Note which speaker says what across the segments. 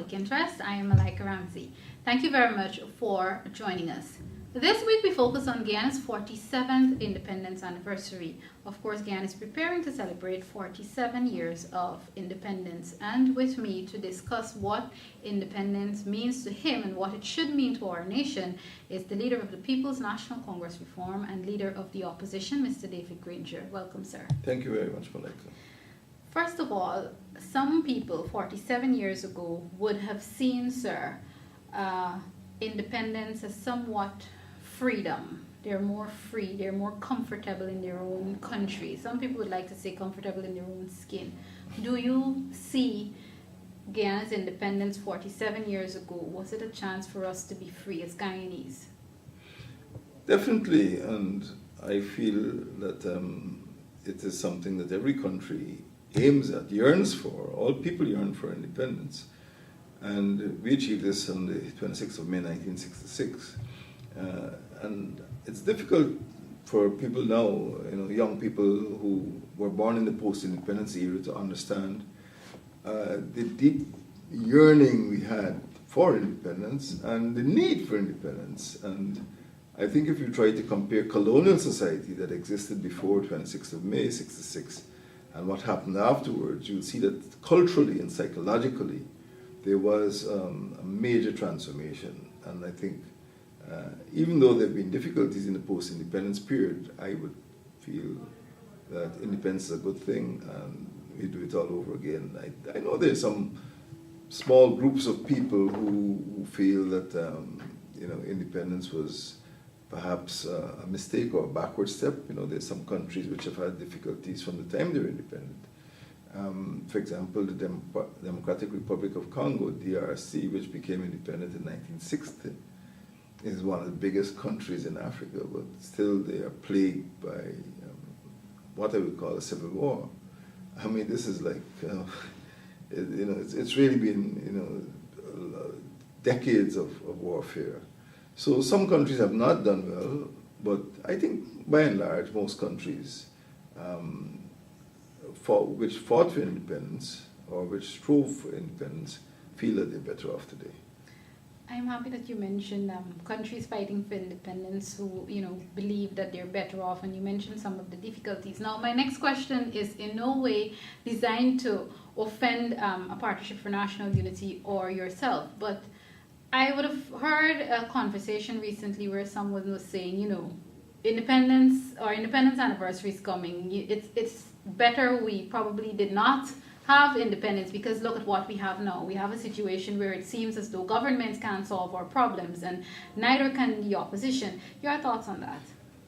Speaker 1: Public Interest. I am Malika Ramsey. Thank you very much for joining us. This week we focus on Guyana's 47th independence anniversary. Of course, Guyana is preparing to celebrate 47 years of independence. And with me to discuss what independence means to him and what it should mean to our nation is the leader of the People's National Congress Reform and leader of the opposition, Mr. David Granger. Welcome, sir.
Speaker 2: Thank you very much, Malika.
Speaker 1: First of all, some people 47 years ago would have seen, sir, independence as somewhat freedom. They're more free, they're more comfortable in their own country. Some people would like to say comfortable in their own skin. Do you see Guyana's independence 47 years ago? Was it a chance for us to be free as Guyanese?
Speaker 2: Definitely, and I feel that it is something that every country aims at, yearns for. All people yearn for independence. And we achieved this on the 26th of May 1966. And it's difficult for people now, young people who were born in the post-independence era to understand the deep yearning we had for independence and the need for independence. And I think if you try to compare colonial society that existed before 26th of May 66 and what happened afterwards, you'll see that culturally and psychologically there was a major transformation. And I think even though there have been difficulties in the post-independence period, I would feel that independence is a good thing and we do it all over again. I know there's some small groups of people who feel that independence was perhaps a mistake or a backward step. There's some countries which have had difficulties from the time they were independent. For example, the Democratic Republic of Congo, DRC, which became independent in 1960, is one of the biggest countries in Africa, but still they are plagued by what I would call a civil war. I mean, this is like, it's really been, decades of warfare. So some countries have not done well, but I think by and large, most countries which fought for independence or which strove for independence feel that they're better off today.
Speaker 1: I'm happy that you mentioned countries fighting for independence who, believe that they're better off, and you mentioned some of the difficulties. Now, my next question is in no way designed to offend a Partnership for National Unity or yourself, but I would have heard a conversation recently where someone was saying, independence anniversary is coming. It's better we probably did not have independence, because look at what we have now. We have a situation where it seems as though governments can't solve our problems and neither can the opposition. Your thoughts on that?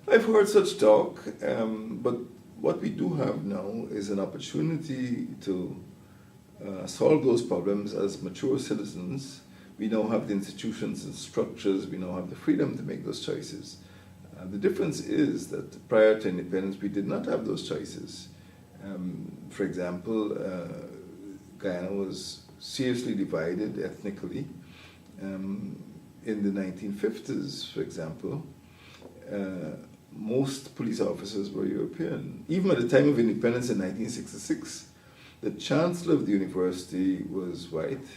Speaker 2: I've heard such talk, but what we do have now is an opportunity to solve those problems as mature citizens. We now have the institutions and structures, we now have the freedom to make those choices. The difference is that prior to independence, we did not have those choices. For example, Guyana was seriously divided ethnically. In the 1950s, for example, most police officers were European. Even at the time of independence in 1966, the chancellor of the university was white,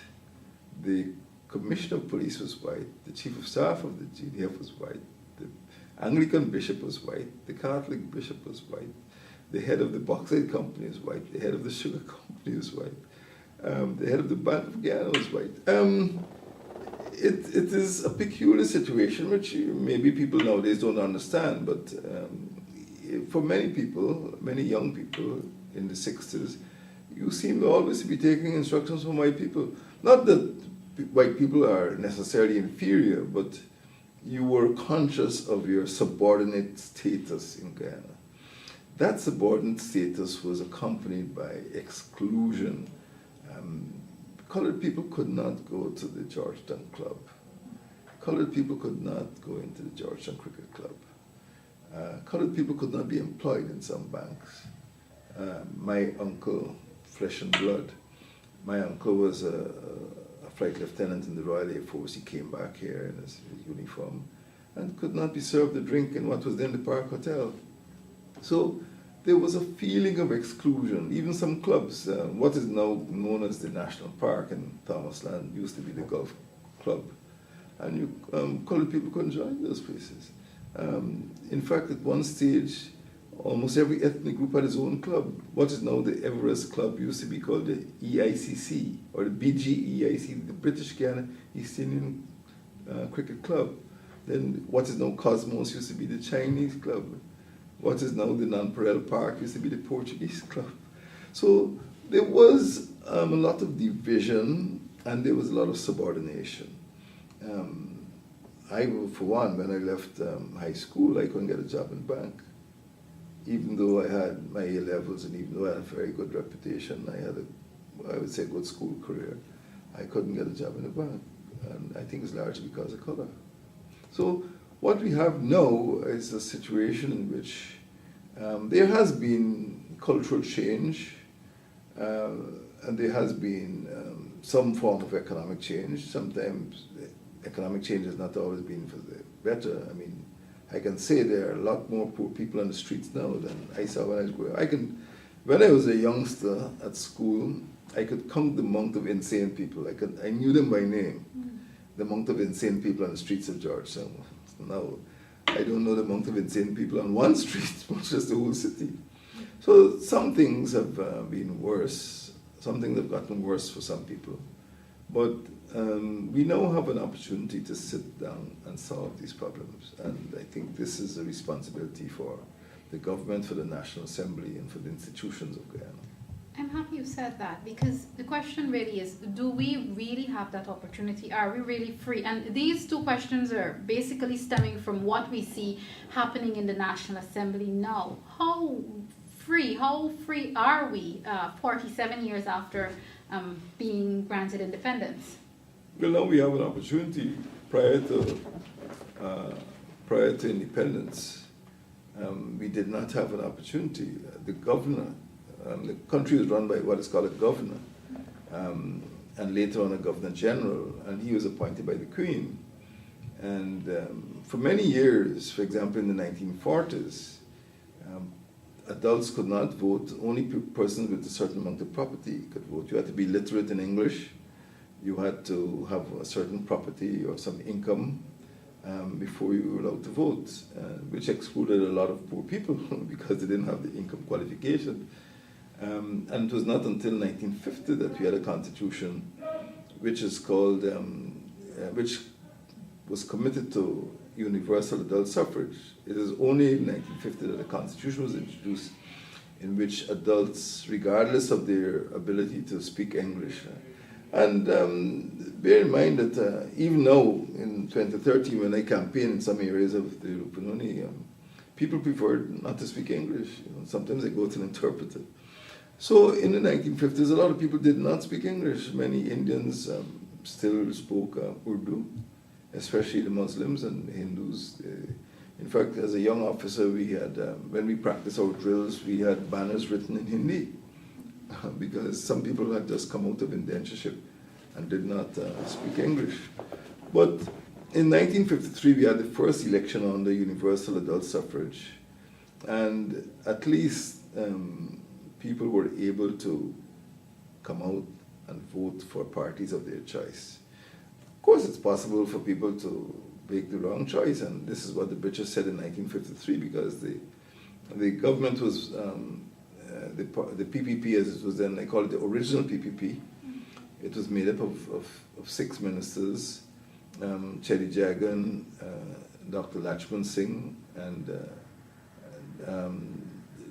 Speaker 2: the commissioner of police was white, the chief of staff of the GDF was white, the Anglican bishop was white, the Catholic bishop was white, the head of the bauxite company was white, the head of the sugar company was white, the head of the Bank of Guyana was white. It is a peculiar situation which maybe people nowadays don't understand, but for many people, many young people in the 60s, you seem to always be taking instructions from white people. Not that white people are necessarily inferior, but you were conscious of your subordinate status in Guyana. That subordinate status was accompanied by exclusion. Colored people could not go to the Georgetown Club. Colored people could not go into the Georgetown Cricket Club. Colored people could not be employed in some banks. My uncle, flesh and blood, my uncle was a flight lieutenant in the Royal Air Force. He came back here in his uniform and could not be served a drink in what was then the Park Hotel. So there was a feeling of exclusion. Even some clubs, what is now known as the National Park in Thomasland, used to be the golf club, and colored people couldn't join those places. In fact, at one stage, almost every ethnic group had its own club. What is now the Everest Club used to be called the EICC, or the BGEIC, the British Guyana East Indian Cricket Club. Then what is now Cosmos used to be the Chinese club. What is now the Nonpareil Park used to be the Portuguese club. So there was a lot of division, and there was a lot of subordination. For one, when I left high school, I couldn't get a job in bank. Even though I had my A-levels and even though I had a very good reputation, I had I would say, a good school career, I couldn't get a job in a bank. And I think it's largely because of color. So what we have now is a situation in which there has been cultural change, and there has been some form of economic change. Sometimes economic change has not always been for the better. I mean, I can say there are a lot more poor people on the streets now than I saw when I was growing up. When I was a youngster at school, I could count the amount of insane people. I knew them by name, the amount of insane people on the streets of Georgetown. Now, I don't know the amount of insane people on one street, much less the whole city. So some things have been worse. Some things have gotten worse for some people. But we now have an opportunity to sit down and solve these problems. And I think this is a responsibility for the government, for the National Assembly, and for the institutions of Guyana.
Speaker 1: I'm happy you said that, because the question really is, do we really have that opportunity? Are we really free? And these two questions are basically stemming from what we see happening in the National Assembly now. How free are we 47 years after being granted independence?
Speaker 2: Well, now we have an opportunity. Prior to independence, we did not have an opportunity. The governor, the country was run by what is called a governor, and later on a governor general, and he was appointed by the Queen. And for many years, for example, in the 1940s, adults could not vote. Only persons with a certain amount of property could vote. You had to be literate in English. You had to have a certain property or some income before you were allowed to vote, which excluded a lot of poor people because they didn't have the income qualification. And it was not until 1950 that we had a constitution which is called, which was committed to universal adult suffrage. It is only in 1950 that a constitution was introduced in which adults, regardless of their ability to speak English, and bear in mind that even now, in 2013, when I campaign in some areas of the Rupununi, people prefer not to speak English. Sometimes they go to an interpreter. So in the 1950s, a lot of people did not speak English. Many Indians still spoke Urdu, especially the Muslims and the Hindus. In fact, as a young officer, we had, when we practiced our drills, we had banners written in Hindi because some people had just come out of indentureship and did not speak English. But in 1953, we had the first election on the universal adult suffrage, and at least people were able to come out and vote for parties of their choice. Of course, it's possible for people to make the wrong choice, and this is what the British said in 1953, because the government was, the PPP as it was then, they call it the original PPP. It was made up of 6 ministers, Chedi Jagan, Dr. Lachman Singh, and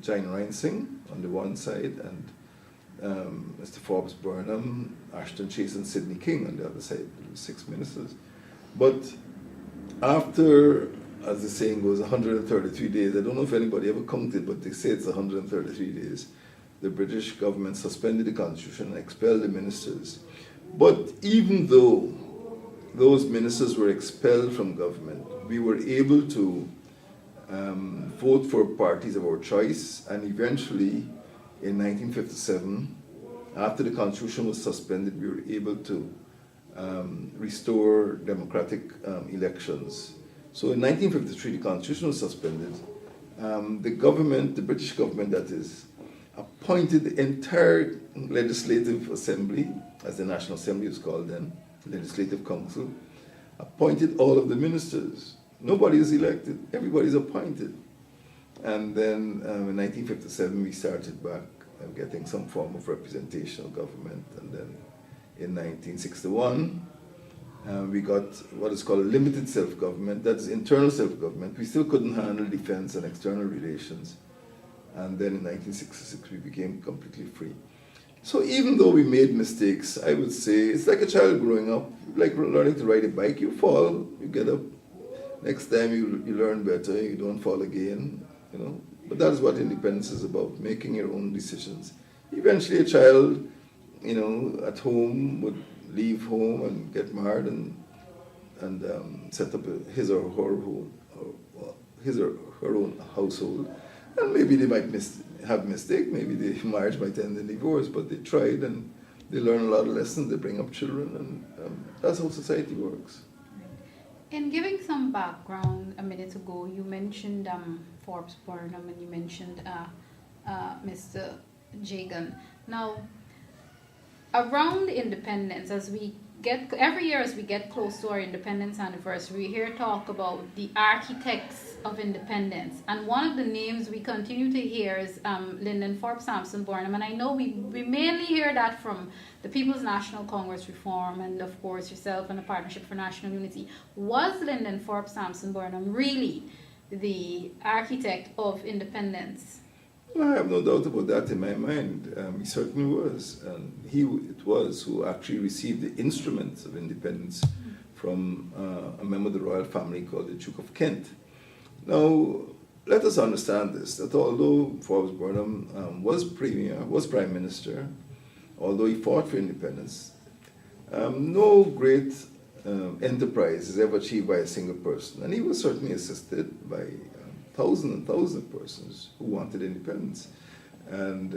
Speaker 2: Jain Ryan Singh on the one side, and Mr. Forbes Burnham, Ashton Chase, and Sidney King on the other side. There were 6 ministers. But after, as the saying goes, 133 days, I don't know if anybody ever counted, but they say it's 133 days, the British government suspended the constitution and expelled the ministers. But even though those ministers were expelled from government, we were able to vote for parties of our choice, and eventually in 1957, after the constitution was suspended, we were able to restore democratic elections. So in 1953, the constitution was suspended, the government, the British government that is, appointed the entire legislative assembly, as the National Assembly was called then, Legislative Council, appointed all of the ministers. Nobody is elected, everybody is appointed. And then in 1957 we started back getting some form of representational government, and then in 1961 we got what is called limited self-government, that's internal self-government. We still couldn't handle defense and external relations. And then in 1966 we became completely free. So even though we made mistakes, I would say it's like a child growing up, like learning to ride a bike. You fall, you get up. Next time you learn better, you don't fall again, you know. But that's what independence is about, making your own decisions. Eventually a child, you know, at home would leave home and get married and set up his or her own household. And maybe they might have mistake, maybe the marriage might end in divorce, but they tried and they learn a lot of lessons, they bring up children, and that's how society works.
Speaker 1: In giving some background a minute ago, you mentioned Forbes Burnham and you mentioned Mr. Jagan. Now, around independence, every year as we get close to our independence anniversary, we hear talk about the architects of independence. And one of the names we continue to hear is Lyndon Forbes Sampson Burnham. And I know we mainly hear that from the People's National Congress Reform and, of course, yourself and the Partnership for National Unity. Was Lyndon Forbes Sampson Burnham really the architect of independence?
Speaker 2: Well, I have no doubt about that in my mind. He certainly was. And it was who actually received the instruments of independence from a member of the royal family called the Duke of Kent. Now, let us understand this, that although Forbes Burnham was prime minister, although he fought for independence, no great enterprise is ever achieved by a single person. And he was certainly assisted by thousands and thousands of persons who wanted independence. And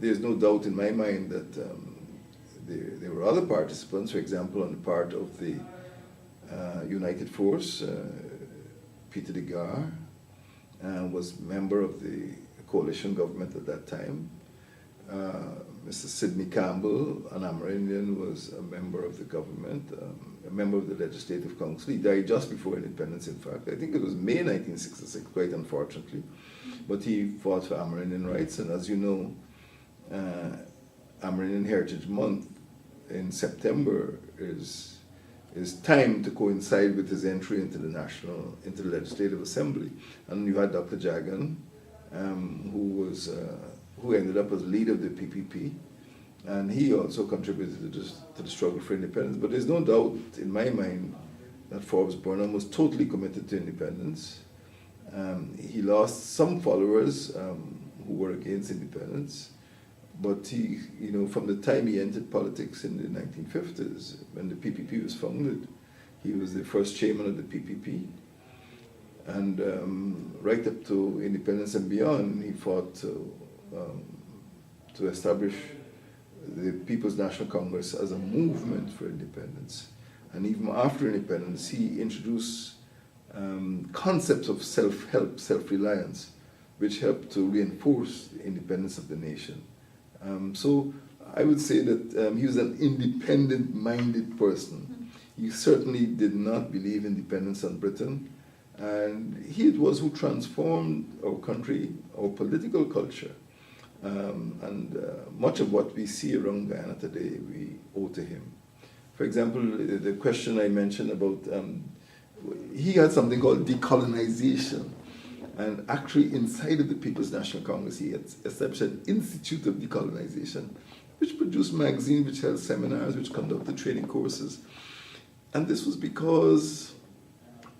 Speaker 2: there's no doubt in my mind that there were other participants, for example, on the part of the United Force. Peter de Gar was member of the coalition government at that time. Mr. Sidney Campbell, an Amerindian, was a member of the government, a member of the Legislative Council. He died just before independence, in fact. I think it was May 1966, quite unfortunately. But he fought for Amerindian rights, and as you know, Amerindian Heritage Month in September is timed to coincide with his entry into the Legislative Assembly. And you had Dr. Jagan, who ended up as leader of the PPP, and he also contributed to the struggle for independence. But there's no doubt in my mind that Forbes Burnham was totally committed to independence. He lost some followers who were against independence, but he, you know, from the time he entered politics in the 1950s, when the PPP was founded, he was the first chairman of the PPP. And right up to independence and beyond, he fought to establish the People's National Congress as a movement for independence. And even after independence, he introduced concepts of self-help, self-reliance, which helped to reinforce the independence of the nation. So I would say that he was an independent-minded person. He certainly did not believe in dependence on Britain. And he it was who transformed our country, our political culture. And much of what we see around Guyana today, we owe to him. For example, the question I mentioned about, he had something called decolonization. And actually inside of the People's National Congress, he had established an Institute of Decolonization, which produced magazines, which held seminars, which conducted training courses. And this was because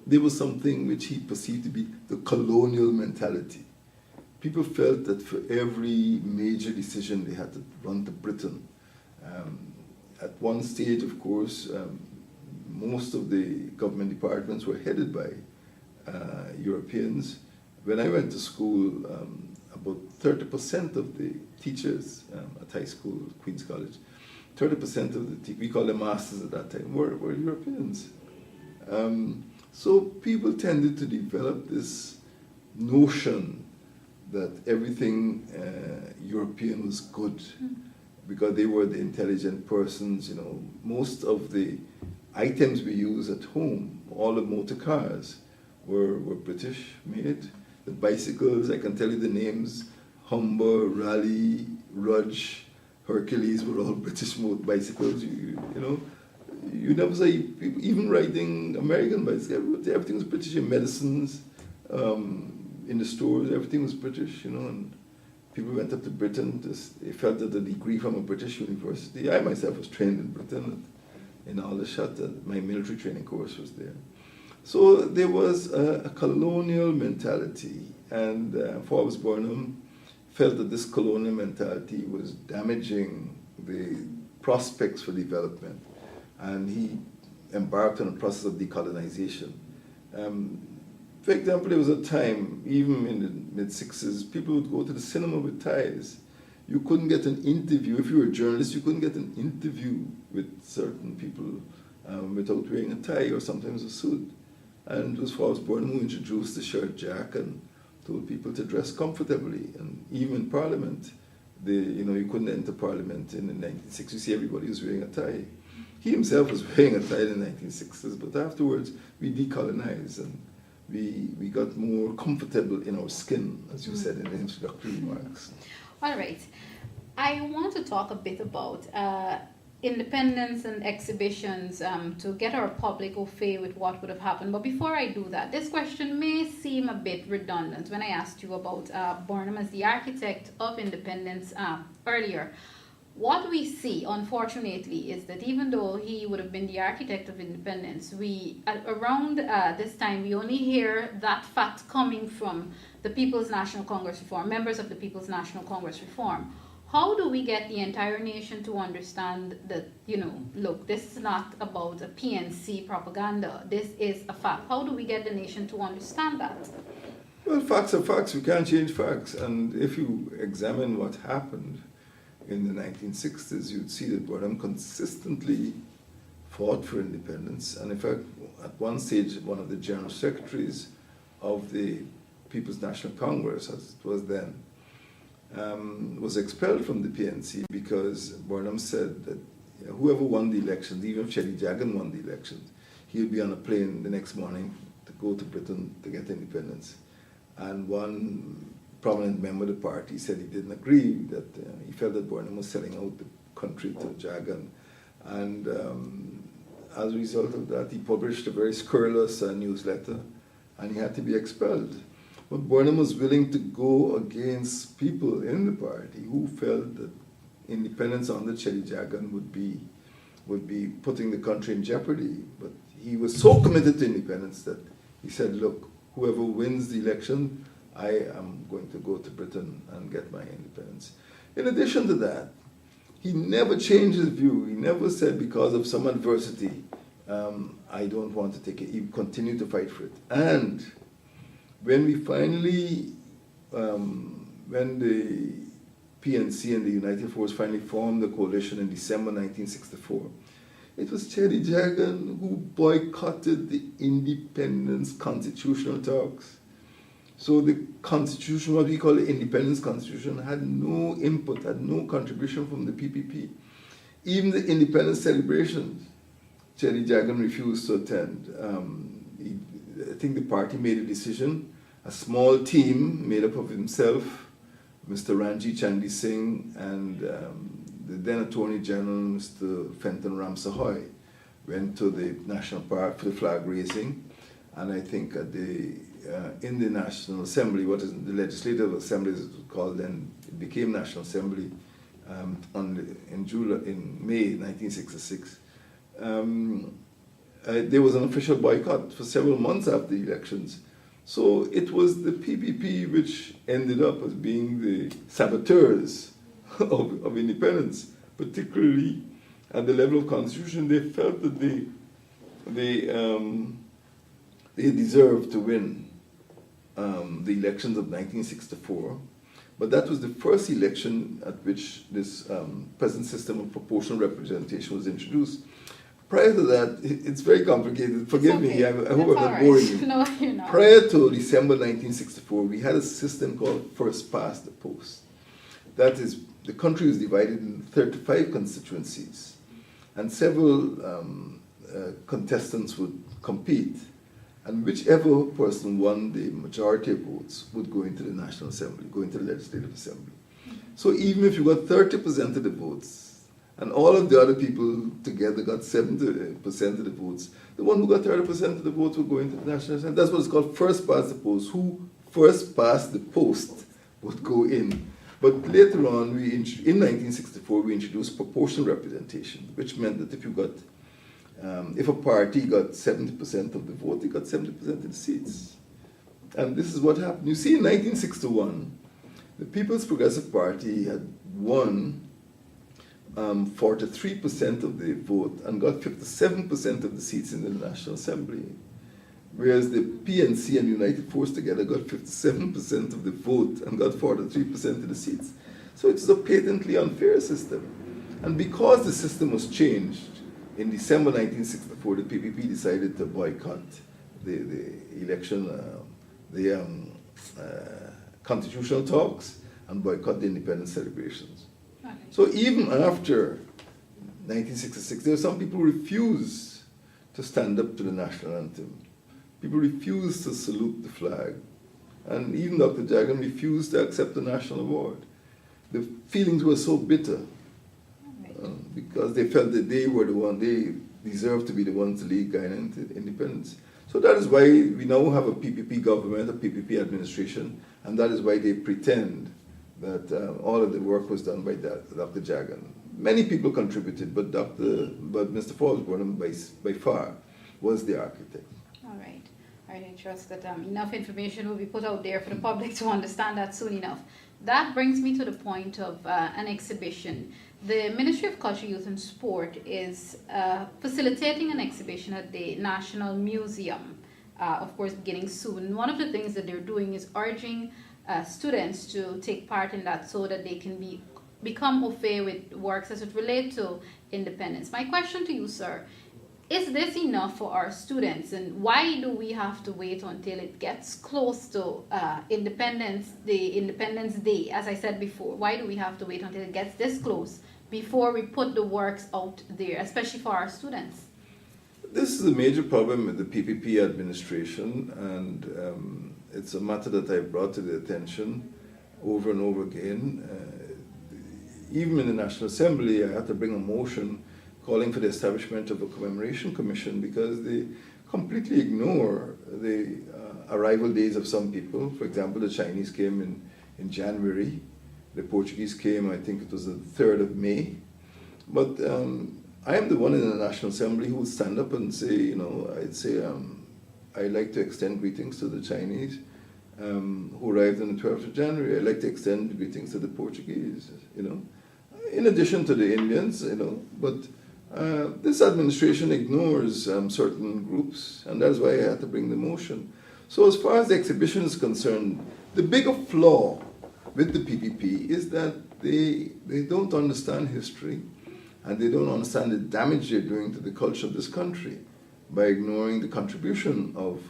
Speaker 2: there was something which he perceived to be the colonial mentality. People felt that for every major decision they had to run to Britain. At one stage, of course, most of the government departments were headed by Europeans. When I went to school, about 30% of the teachers at high school, Queen's College, 30% of the we called them masters at that time, were Europeans. So people tended to develop this notion that everything European was good because they were the intelligent persons. You know, most of the items we use at home, all the motor cars, were British made. The bicycles, I can tell you the names: Humber, Raleigh, Rudge, Hercules were all British bicycles. You know, you never say people even riding American bicycles. Everything was British. Your medicines, in the stores, everything was British. You know, and people went up to Britain. They felt that the degree from a British university. I myself was trained in Britain, in Aldershot. My military training course was there. So there was a colonial mentality, and Forbes Burnham felt that this colonial mentality was damaging the prospects for development, and he embarked on a process of decolonization. For example, there was a time, even in the mid-60s, people would go to the cinema with ties. You couldn't get an interview. If you were a journalist, you couldn't get an interview with certain people without wearing a tie or sometimes a suit. And it was Forbes Burnham who introduced the shirt jack and told people to dress comfortably. And even in Parliament, you couldn't enter Parliament in the 1960s. You see, everybody was wearing a tie. He himself was wearing a tie in the 1960s, but afterwards we decolonized and we got more comfortable in our skin, as you said in the introductory remarks.
Speaker 1: All right. I want to talk a bit about independence and exhibitions to get our public au fait with what would have happened. But before I do that, this question may seem a bit redundant when I asked you about Burnham as the architect of independence earlier. What we see, unfortunately, is that even though he would have been the architect of independence, around this time, we only hear that fact coming from the People's National Congress Reform, members of the People's National Congress Reform. How do we get the entire nation to understand that, look, this is not about a PNC propaganda, this is a fact? How do we get the nation to understand that?
Speaker 2: Well, facts are facts. We can't change facts. And if you examine what happened in the 1960s, you'd see that Burnham consistently fought for independence. And in fact, at one stage, one of the general secretaries of the People's National Congress, as it was then, was expelled from the PNC because Burnham said that whoever won the elections, even if Chelly Jagan won the elections, he would be on a plane the next morning to go to Britain to get independence. And one prominent member of the party said he didn't agree, that he felt that Burnham was selling out the country to Jagan. And as a result of that, he published a very scurrilous newsletter, and he had to be expelled. But Burnham was willing to go against people in the party who felt that independence under Chelly Jagan would be putting the country in jeopardy. But he was so committed to independence that he said, look, whoever wins the election, I am going to go to Britain and get my independence. In addition to that, he never changed his view. He never said, because of some adversity, I don't want to take it. He continued to fight for it. And when we finally, when the PNC and the United Force finally formed the coalition in December 1964, it was Chelly Jagan who boycotted the independence constitutional talks. So the constitution, what we call the independence constitution, had no input, had no contribution from the PPP. Even the independence celebrations, Chelly Jagan refused to attend. I think the party made a decision. A small team made up of himself, Mr. Ranjit Chandy Singh, and the then Attorney General, Mr. Fenton Ramsahoi, went to the National Park for the flag raising. And I think in the National Assembly, what is the Legislative Assembly as it was called then, it became National Assembly in May 1966. There was an official boycott for several months after the elections. So it was the PPP which ended up as being the saboteurs of independence, particularly at the level of constitution. They felt that they deserved to win the elections of 1964. But that was the first election at which this present system of proportional representation was introduced. prior to that, it's very complicated. Forgive me, I hope I'm not boring you.
Speaker 1: No, you're not.
Speaker 2: Prior to December 1964, we had a system called first past the post. That is, the country was divided into 35 constituencies, and several contestants would compete, and whichever person won the majority of votes would go into the National Assembly, go into the Legislative Assembly. So even if you got 30% of the votes, and all of the other people together got 70% of the votes, the one who got 30% of the votes would go into the National Assembly. That's what it's called, first past the post. Who first passed the post would go in. But later on, in 1964, we introduced proportional representation, which meant that if you got, if a party got 70% of the vote, it got 70% of the seats. And this is what happened. You see, in 1961, the People's Progressive Party had won 43% of the vote and got 57% of the seats in the National Assembly, whereas the PNC and United Force together got 57% of the vote and got 43% of the seats. So it's a patently unfair system. And because the system was changed, in December 1964, the PPP decided to boycott the election, constitutional talks, and boycott the independence celebrations.
Speaker 1: Okay.
Speaker 2: So even after 1966, there were some people who refused to stand up to the national anthem. People refused to salute the flag. And even Dr. Jagan refused to accept the national award. The feelings were so bitter because they felt that they were the one, they deserved to be the ones to lead Guyana into independence. So that is why we now have a PPP government, a PPP administration, and that is why they pretend that all of the work was done by Dr. Jagan. Many people contributed, but Mr. Falsborn by far was the architect.
Speaker 1: All right. I trust that enough information will be put out there for the public to understand that soon enough. That brings me to the point of an exhibition. The Ministry of Culture, Youth and Sport is facilitating an exhibition at the National Museum, of course, beginning soon. One of the things that they're doing is urging students to take part in that so that they can become au fait with works as it relates to independence. My question to you, sir, is this enough for our students, and why do we have to wait until it gets close to Independence Day, as I said before? Why do we have to wait until it gets this close before we put the works out there, especially for our students?
Speaker 2: This is a major problem with the PPP administration, and it's a matter that I brought to the attention over and over again. Even in the National Assembly, I had to bring a motion calling for the establishment of a commemoration commission because they completely ignore the arrival days of some people. For example, the Chinese came in January. The Portuguese came, I think it was the 3rd of May. But I am the one in the National Assembly who would stand up and say, I'd say, I'd like to extend greetings to the Chinese who arrived on the 12th of January. I'd like to extend greetings to the Portuguese, in addition to the Indians, but this administration ignores certain groups, and that's why I had to bring the motion. So as far as the exhibition is concerned, the bigger flaw with the PPP is that they don't understand history, and they don't understand the damage they're doing to the culture of this country by ignoring the contribution of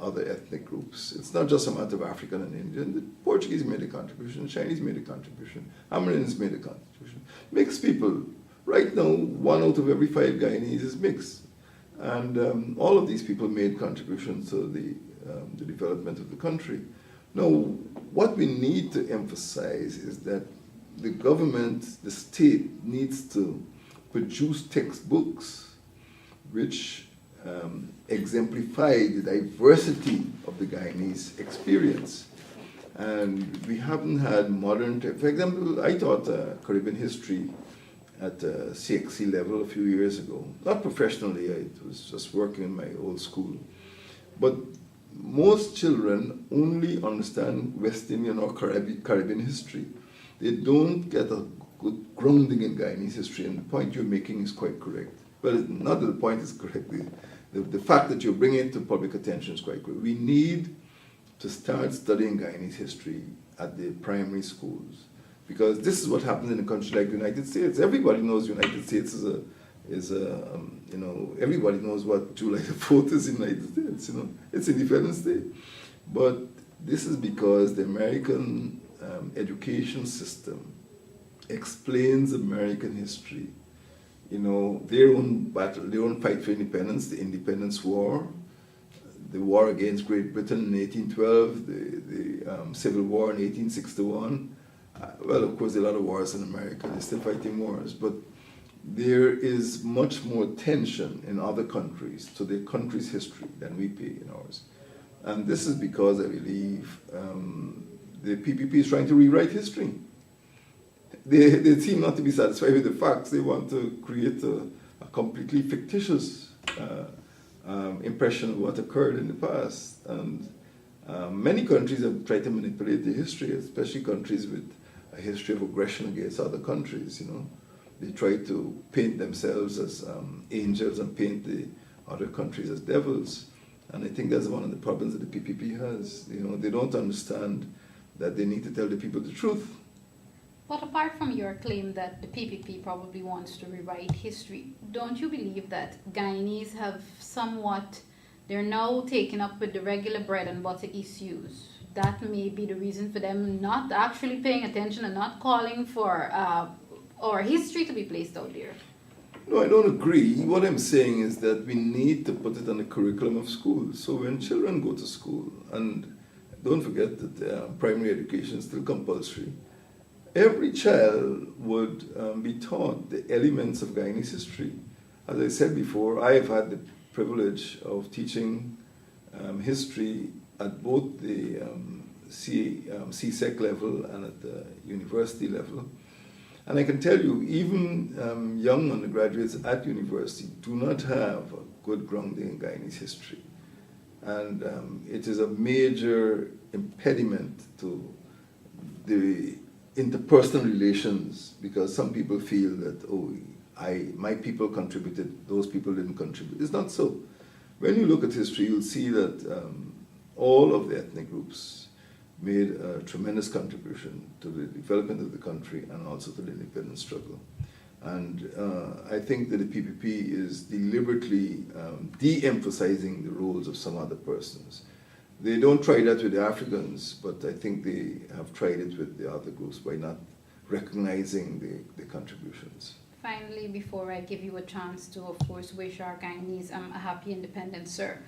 Speaker 2: other ethnic groups. It's not just a matter of African and Indian. The Portuguese made a contribution, the Chinese made a contribution, Americans made a contribution. Mixed people. Right now, 1 out of every 5 Guyanese is mixed. And all of these people made contributions to the development of the country. Now, what we need to emphasize is that the government, the state, needs to produce textbooks which exemplify the diversity of the Guyanese experience. And we haven't had modern, for example, I taught Caribbean history at CXC level a few years ago. Not professionally, I was just working in my old school. But most children only understand West Indian or Caribbean history. They don't get a good grounding in Guyanese history, and the point you're making is quite correct. Well, not that the point is correct. The fact that you're bringing it to public attention is quite correct. We need to start studying Guyanese history at the primary schools, because this is what happens in a country like the United States. Everybody knows the United States is a is, everybody knows what July the 4th is in the United States, it's Independence Day. But this is because the American education system explains American history. Their own battle, their own fight for independence, the Independence War, the war against Great Britain in 1812, the Civil War in 1861. Well, of course, there are a lot of wars in America. They're still fighting wars. But there is much more attention in other countries to their country's history than we pay in ours. And this is because I believe the PPP is trying to rewrite history. They seem not to be satisfied with the facts. They want to create a completely fictitious impression of what occurred in the past. And many countries have tried to manipulate the history, especially countries with a history of aggression against other countries. They try to paint themselves as angels and paint the other countries as devils. And I think that's one of the problems that the PPP has. They don't understand that they need to tell the people the truth.
Speaker 1: But apart from your claim that the PPP probably wants to rewrite history, don't you believe that Guyanese have they're now taken up with the regular bread and butter issues? That may be the reason for them not actually paying attention and not calling for our history to be placed out there.
Speaker 2: No, I don't agree. What I'm saying is that we need to put it on the curriculum of schools. So when children go to school, and don't forget that primary education is still compulsory, every child would be taught the elements of Guyanese history. As I said before, I have had the privilege of teaching history at both the CSEC level and at the university level. And I can tell you, even young undergraduates at university do not have a good grounding in Guyanese history. And it is a major impediment to the interpersonal relations, because some people feel that, my people contributed, those people didn't contribute. It's not so. When you look at history, you'll see that all of the ethnic groups made a tremendous contribution to the development of the country and also to the independence struggle. And I think that the PPP is deliberately de-emphasizing the roles of some other persons. They don't try that with the Africans, but I think they have tried it with the other groups by not recognizing the contributions.
Speaker 1: Finally, before I give you a chance to, of course, wish our Guyanese a happy independence, sir,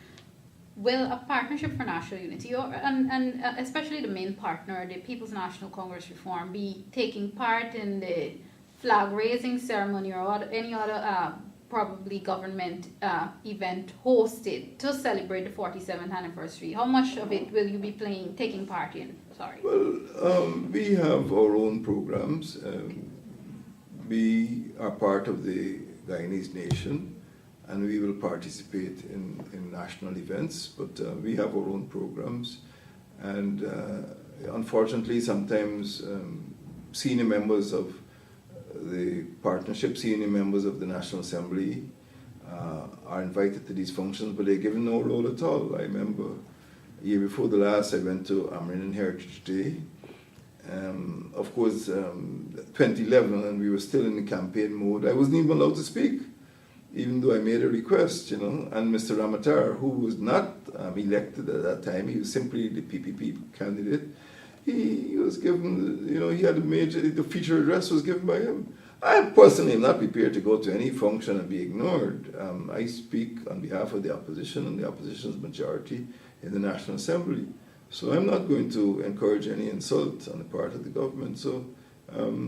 Speaker 1: will a partnership for national unity, and especially the main partner, the People's National Congress Reform, be taking part in the flag-raising ceremony or any other probably government event hosted to celebrate the 47th anniversary? How much of it will you be taking part in? Sorry.
Speaker 2: Well, we have our own programs. We are part of the Guyanese nation, and we will participate in national events, but we have our own programs. And unfortunately, sometimes senior members of the partnership, senior members of the National Assembly are invited to these functions, but they're given no role at all. I remember a year before the last, I went to Amerindian Heritage Day. Of course, 2011, and we were still in the campaign mode. I wasn't even allowed to speak, even though I made a request, And Mr. Ramatar, who was not elected at that time, he was simply the PPP candidate. He was given, he had the feature address was given by him. I personally am not prepared to go to any function and be ignored. I speak on behalf of the opposition and the opposition's majority in the National Assembly. So I'm not going to encourage any insult on the part of the government. So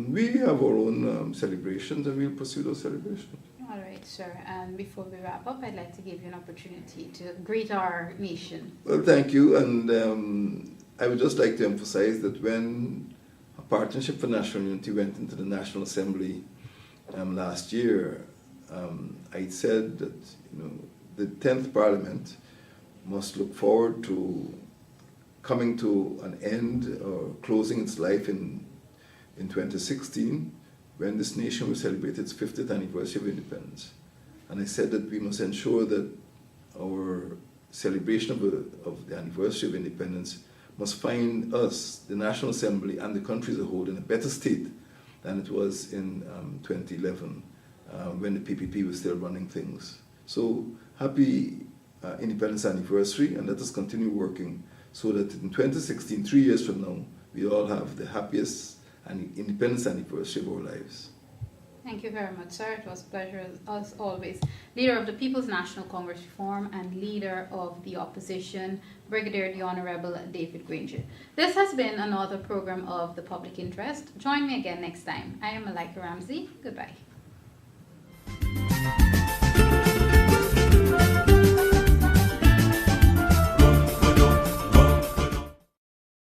Speaker 2: we have our own celebrations, and we'll pursue those celebrations.
Speaker 1: All right, sir. And before we wrap up, I'd like to give you an opportunity to greet our nation.
Speaker 2: Well, thank you. And I would just like to emphasize that when a Partnership for National Unity went into the National Assembly last year, I said that the 10th Parliament must look forward to coming to an end or closing its life in 2016, when this nation will celebrate its 50th anniversary of independence. And I said that we must ensure that our celebration of the anniversary of independence must find us, the National Assembly, and the country as a whole in a better state than it was in 2011. when the PPP was still running things. So happy Independence Anniversary, and let us continue working so that in 2016, 3 years from now, we all have the happiest Independence Anniversary of our lives.
Speaker 1: Thank you very much, sir. It was a pleasure as always. Leader of the People's National Congress Reform and Leader of the Opposition, Brigadier the Honorable David Granger. This has been another program of The Public Interest. Join me again next time. I am Malika Ramsey. Goodbye.